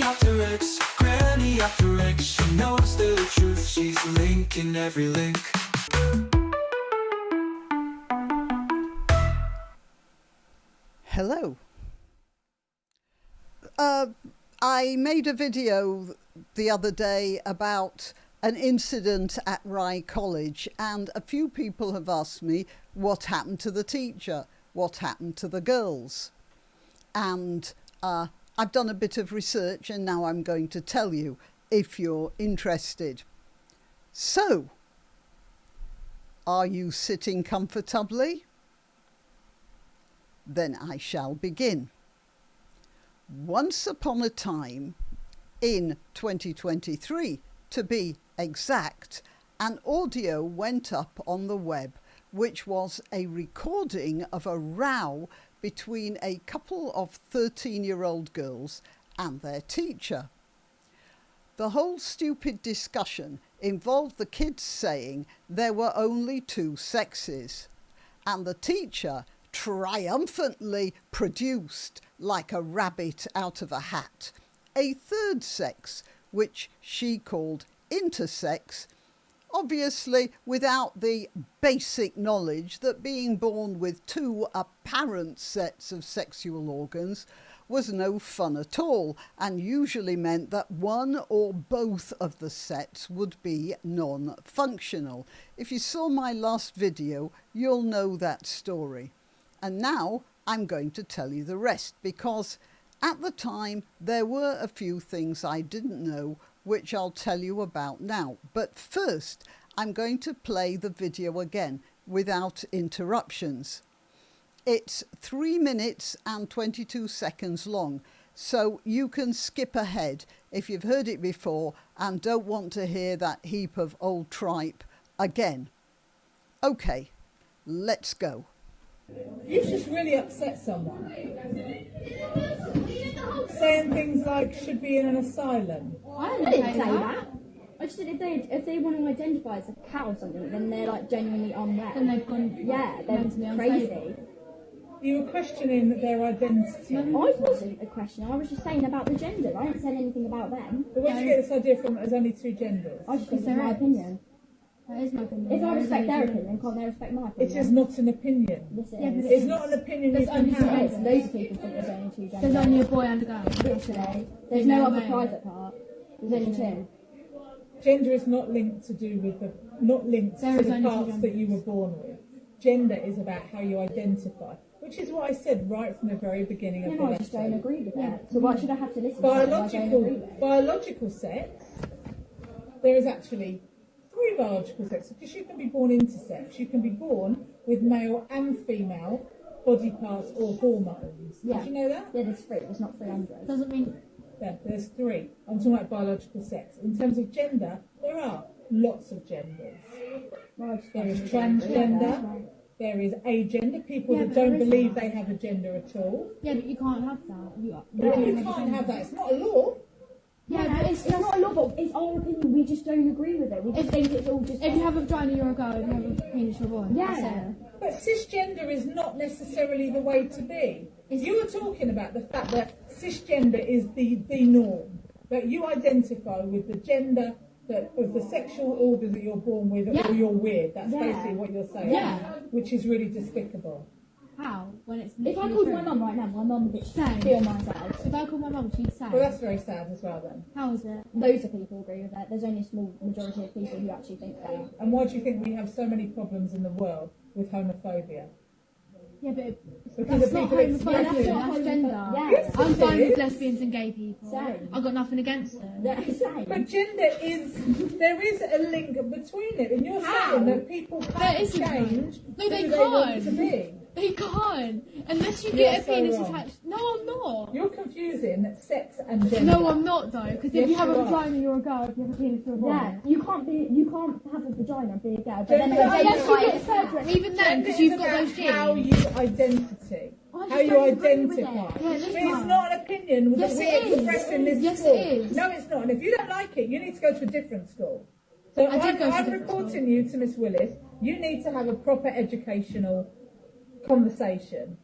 granniopteryx, granniopteryx. She knows the truth, she's linking every link. Hello. I made a video the other day about an incident at Rye College, and a few people have asked me what happened to the teacher, what happened to the girls. And I've done a bit of research, and now I'm going to tell you if you're interested. So, are you sitting comfortably? Then I shall begin. Once upon a time, in 2023 to be exact, an audio went up on the web which was a recording of a row between a couple of 13-year-old girls and their teacher. The whole stupid discussion involved the kids saying there were only two sexes, and the teacher triumphantly produced, like a rabbit out of a hat, a third sex, which she called intersex, obviously without the basic knowledge that being born with two apparent sets of sexual organs was no fun at all, and usually meant that one or both of the sets would be non-functional. If you saw my last video, you'll know that story. And now I'm going to tell you the rest, because at the time there were a few things I didn't know, which I'll tell you about now. But first, I'm going to play the video again without interruptions. It's 3 minutes and 22 seconds long, so you can skip ahead if you've heard it before and don't want to hear that heap of old tripe again. Okay, let's go. You've just really upset someone. Saying things like, should be in an asylum. I didn't say that. I just said if they want to identify as a cat or something, then they're like genuinely unwell. Then they've gone. Yeah, they're crazy. You were questioning their identity. I wasn't a question. I was just saying about the gender. I didn't say anything about them. But where did you get this idea from that there's only two genders? I just think it's my opinion. That is my opinion. If I respect their opinion, can't they respect my opinion? It is not an opinion. Yes, it is. is. It's not an opinion you can have. Loads of people think there's only two genders. There's only a boy and a girl. Literally. There's no other private part. There's only two. Gender is not linked to do with the the parts that you were born with. Gender is about how you identify, which is what I said right from the very beginning of the lesson. I just don't agree with that. So why should I have to listen to biological sex, there is actually three biological sexes, because you can be born intersex. You can be born with male and female body parts or hormones. Yeah. Did you know that? Yeah, there's three. There's not 300. Doesn't mean... Yeah, there's three. I'm talking about biological sex. In terms of gender, there are lots of genders. There is transgender. There is agender, people that don't believe they have a gender at all. Yeah, but you can't have that. You can't have that. It's not a law. Yeah, but it's not a law, but it's our opinion. We just don't agree with it. We just think it's all just... If you have a vagina, you're a girl. If you have a penis, you're a boy. Yeah. But cisgender is not necessarily the way to be. You were talking about the fact that cisgender is the norm. That you identify with the gender of the sexual order that you're born with, or you're weird. That's basically what you're saying. Yeah. Which is really despicable. How? When it's if I called my mum right now, my mum would kill myself. If I called my mum, she'd say. Well, that's very sad as well then. How is it? Loads of people agree with that. There's only a small majority of people who actually think that. And why do you think we have so many problems in the world with homophobia? Yeah, but because that's not homophobia, that's gender. Yeah. Yes, I'm fine with lesbians and gay people. Same. I've got nothing against them. Yeah, same. But gender there is a link between it, and you're saying that people can't change No, they who they want can't. to be. They can't. Unless you get a so penis wrong. attached. No, I'm not. You're confusing sex and gender. No, I'm not though. Because Yes, if you have you a are. vagina, you're a girl. If you have a penis, you're a boy. Yeah, you can't have a vagina and be a girl, but then Gender identify is as a cat. Even then, Gender because is you've got about those genes. how you identity. I How just you don't agree with identify. it. Yeah, I that's mean, it's fine. not an opinion Yes, that it we is. express in this Yes, school. it is. No, it's not. And if you don't like it, you need to go to a different school. So I did go to a I'm different reporting school. you to Miss Willis. You need to have a proper educational conversation.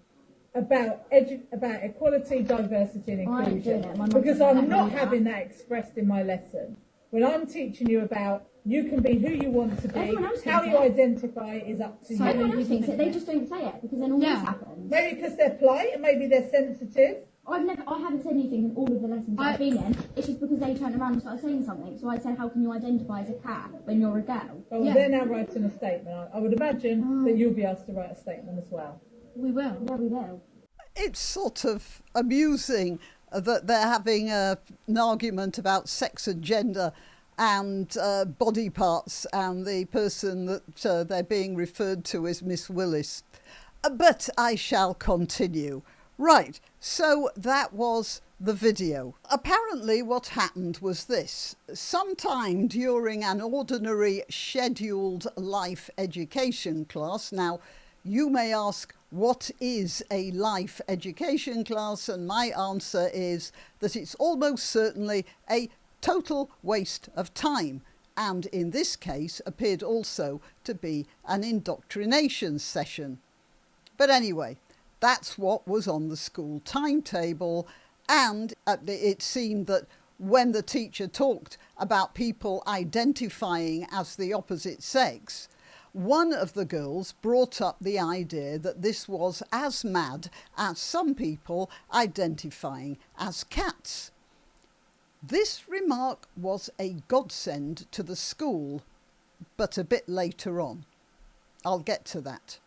about about equality, diversity, and I ain't doing inclusion, it. My mum because doesn't I'm have not any of having that expressed in my lesson. When I'm teaching you about you can be who you want to be, Everyone else how thinks you it. identify is up to you. Everyone else thinks it. They just don't say it because then all this happens. Maybe because they're polite and maybe they're sensitive. I haven't said anything in all of the lessons I've been in. It's just because they turned around and started saying something. So I said, how can you identify as a cat when you're a girl? Well, they're now writing a statement. I would imagine that you'll be asked to write a statement as well. We will. Yeah, we will. It's sort of amusing that they're having an argument about sex and gender and body parts, and the person that they're being referred to is Miss Willis. But I shall continue. Right, so that was the video. Apparently what happened was this. Sometime during an ordinary scheduled life education class, now you may ask, what is a life education class? And my answer is that it's almost certainly a total waste of time, and in this case appeared also to be an indoctrination session. But anyway, that's what was on the school timetable, and it seemed that when the teacher talked about people identifying as the opposite sex, one of the girls brought up the idea that this was as mad as some people identifying as cats. This remark was a godsend to the school, but a bit later on. I'll get to that.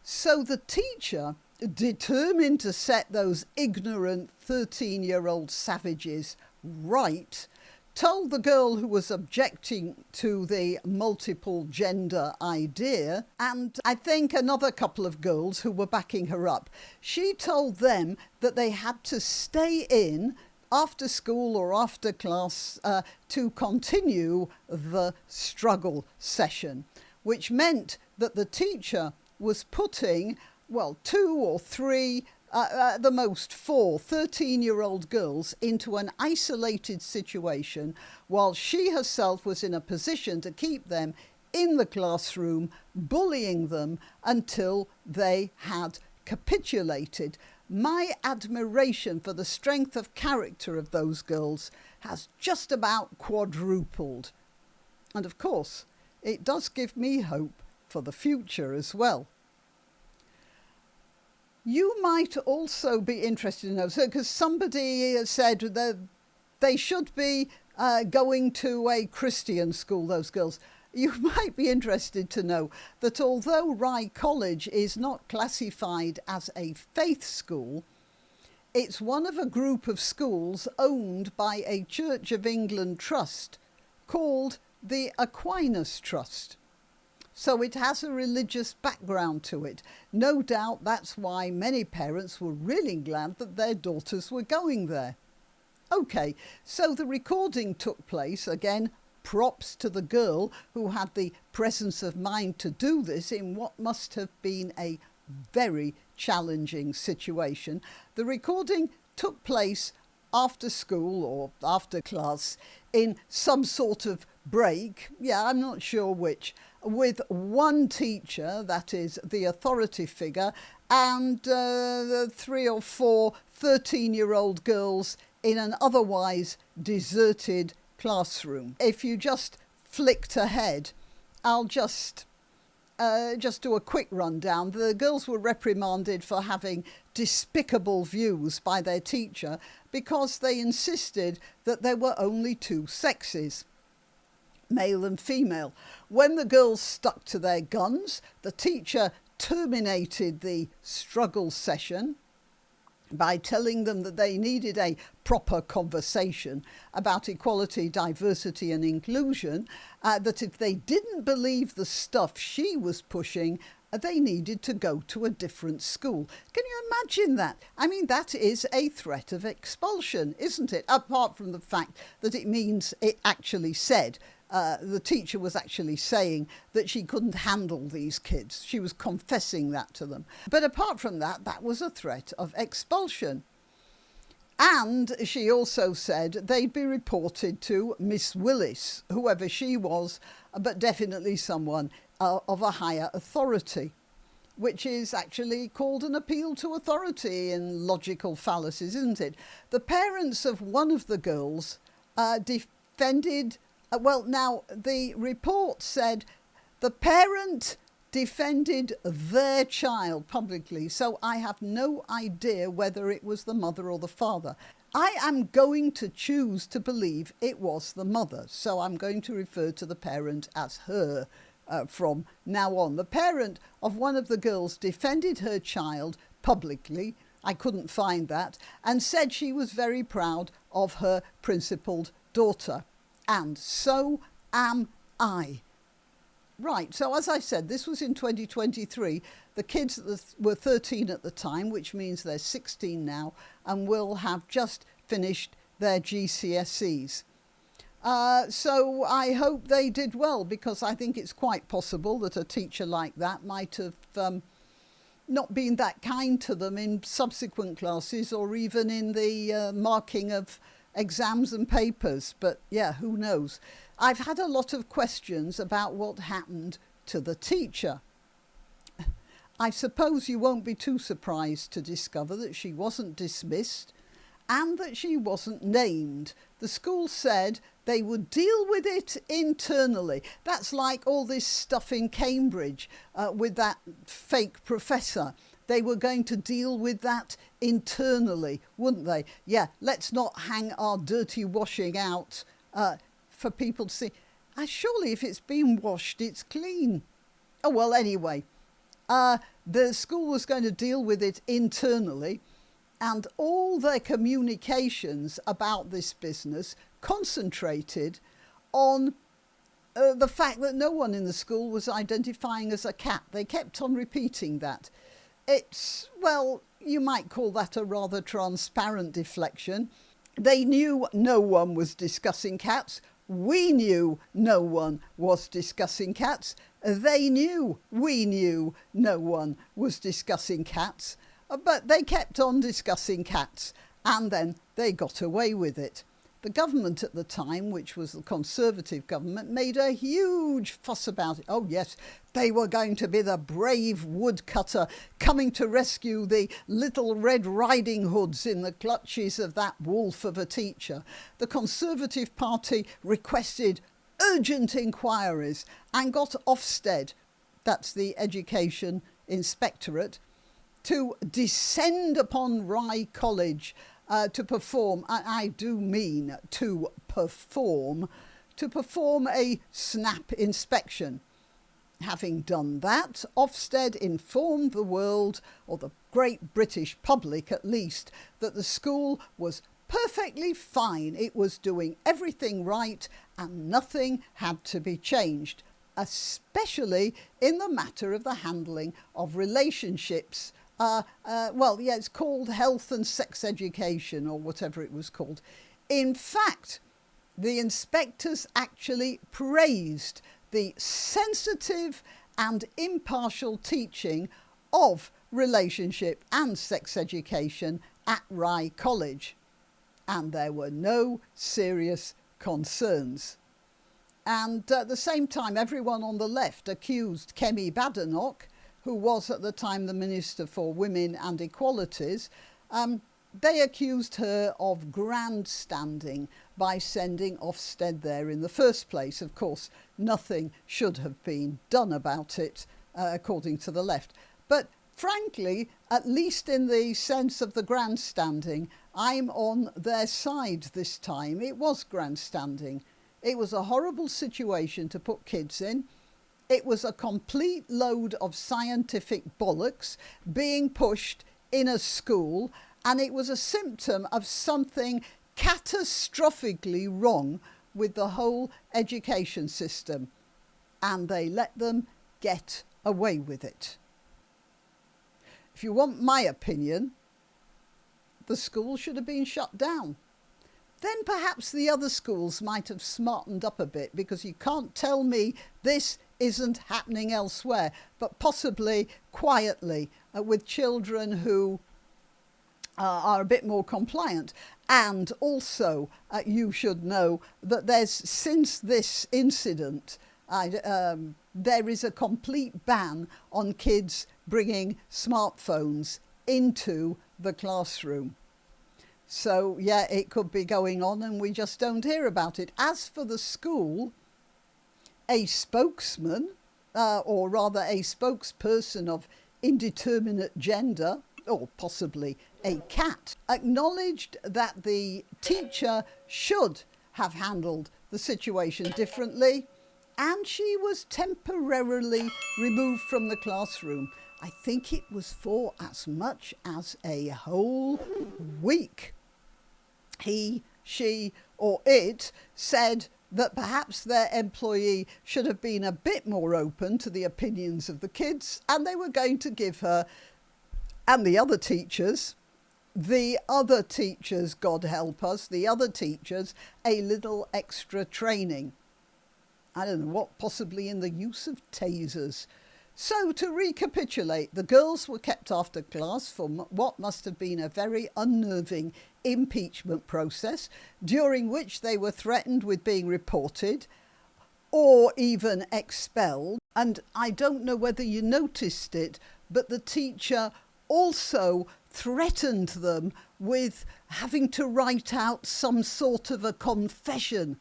So the teacher, determined to set those ignorant 13-year-old savages right, told the girl who was objecting to the multiple gender idea, and I think another couple of girls who were backing her up, she told them that they had to stay in after school or after class to continue the struggle session, which meant that the teacher was putting, well, 2 or 3, at the most 4 13-year-old girls into an isolated situation while she herself was in a position to keep them in the classroom, bullying them until they had capitulated. My admiration for the strength of character of those girls has just about quadrupled. And of course, it does give me hope for the future as well. You might also be interested in those, because somebody said that they should be going to a Christian school, those girls. You might be interested to know that although Rye College is not classified as a faith school, it's one of a group of schools owned by a Church of England trust called the Aquinas Trust. So it has a religious background to it. No doubt that's why many parents were really glad that their daughters were going there. OK, so the recording took place, again, props to the girl who had the presence of mind to do this in what must have been a very challenging situation. The recording took place after school or after class in some sort of break, I'm not sure which, with one teacher, that is the authority figure, and 3 or 4 13-year-old girls in an otherwise deserted classroom. If you just flicked ahead, I'll just do a quick rundown. The girls were reprimanded for having despicable views by their teacher because they insisted that there were only 2 sexes, male and female. When the girls stuck to their guns, the teacher terminated the struggle session by telling them that they needed a proper conversation about equality, diversity and inclusion, that if they didn't believe the stuff she was pushing, they needed to go to a different school. Can you imagine that? I mean, that is a threat of expulsion, isn't it? Apart from the fact that it means it actually said, the teacher was actually saying that she couldn't handle these kids. She was confessing that to them. But apart from that, that was a threat of expulsion. And she also said they'd be reported to Miss Willis, whoever she was, but definitely someone of a higher authority. which is actually called an appeal to authority in logical fallacies, isn't it? The parents of one of the girls defended, now the report said the parent defended their child publicly, so I have no idea whether it was the mother or the father. I am going to choose to believe it was the mother, so I'm going to refer to the parent as her from now on. The parent of one of the girls defended her child publicly, I couldn't find that, and said she was very proud of her principled daughter. And so am I. Right, so as I said, this was in 2023. The kids were 13 at the time, which means they're 16 now, and will have just finished their GCSEs. So I hope they did well, because I think it's quite possible that a teacher like that might have not been that kind to them in subsequent classes, or even in the marking of exams and papers. But yeah, who knows? I've had a lot of questions about what happened to the teacher. I suppose you won't be too surprised to discover that she wasn't dismissed and that she wasn't named. The school said they would deal with it internally. That's like all this stuff in Cambridge with that fake professor. They were going to deal with that internally, wouldn't they? Yeah, let's not hang our dirty washing out for people to see. Surely if it's been washed, it's clean. Oh, well, anyway, the school was going to deal with it internally, and all their communications about this business concentrated on the fact that no one in the school was identifying as a cat. They kept on repeating that. It's, well, you might call that a rather transparent deflection. They knew no one was discussing cats. We knew no one was discussing cats. They knew we knew no one was discussing cats. But they kept on discussing cats, and then they got away with it. The government at the time, which was the Conservative government, made a huge fuss about it. Oh yes, they were going to be the brave woodcutter coming to rescue the little Red Riding Hoods in the clutches of that wolf of a teacher. The Conservative Party requested urgent inquiries and got Ofsted, that's the Education Inspectorate, to descend upon Rye College to perform, I do mean to perform a snap inspection. Having done that, Ofsted informed the world, or the great British public at least, that the school was perfectly fine. It was doing everything right and nothing had to be changed, especially in the matter of the handling of relationships. It's called health and sex education, or whatever it was called. In fact, the inspectors actually praised the sensitive and impartial teaching of relationship and sex education at Rye College, and there were no serious concerns. And at the same time, everyone on the left accused Kemi Badenoch, who was at the time the Minister for Women and Equalities, they accused her of grandstanding by sending Ofsted there in the first place. Of course, nothing should have been done about it, according to the left. But frankly, at least in the sense of the grandstanding, I'm on their side this time. It was grandstanding. It was a horrible situation to put kids in. It was a complete load of scientific bollocks being pushed in a school, and it was a symptom of something catastrophically wrong with the whole education system, and they let them get away with it. If you want my opinion, the school should have been shut down. Then perhaps the other schools might have smartened up a bit, because you can't tell me this isn't happening elsewhere, but possibly quietly with children who are a bit more compliant. And also you should know that there's, since this incident, there is a complete ban on kids bringing smartphones into the classroom. So, yeah, it could be going on and we just don't hear about it. As for the school, a spokesman, or rather a spokesperson of indeterminate gender, or possibly a cat, acknowledged that the teacher should have handled the situation differently, and she was temporarily removed from the classroom. I think it was for as much as a whole week. He, she, or it said that perhaps their employee should have been a bit more open to the opinions of the kids, and they were going to give her and the other teachers, God help us, the other teachers, a little extra training. I don't know what, possibly in the use of tasers. So to recapitulate, the girls were kept after class for what must have been a very unnerving impeachment process, during which they were threatened with being reported or even expelled. And I don't know whether you noticed it, but the teacher also threatened them with having to write out some sort of a confession.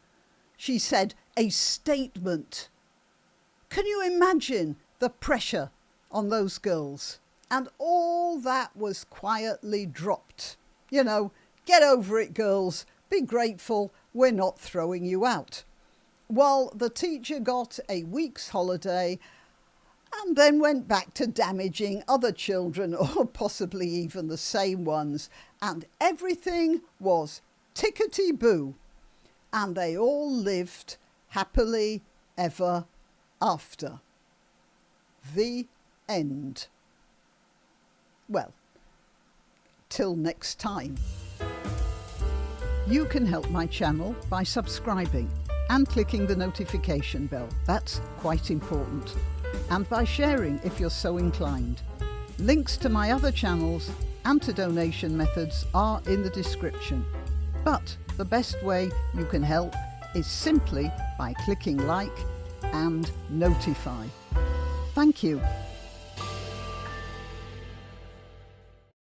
She said, a statement. Can you imagine the pressure on those girls? And all that was quietly dropped. You know, get over it, girls. Be grateful we're not throwing you out. Well, the teacher got a week's holiday and then went back to damaging other children, or possibly even the same ones. And everything was tickety-boo. And they all lived happily ever after. The end. Well, till next time. You can help my channel by subscribing and clicking the notification bell. That's quite important. And by sharing if you're so inclined. Links to my other channels and to donation methods are in the description. But the best way you can help is simply by clicking like and notify. Thank you.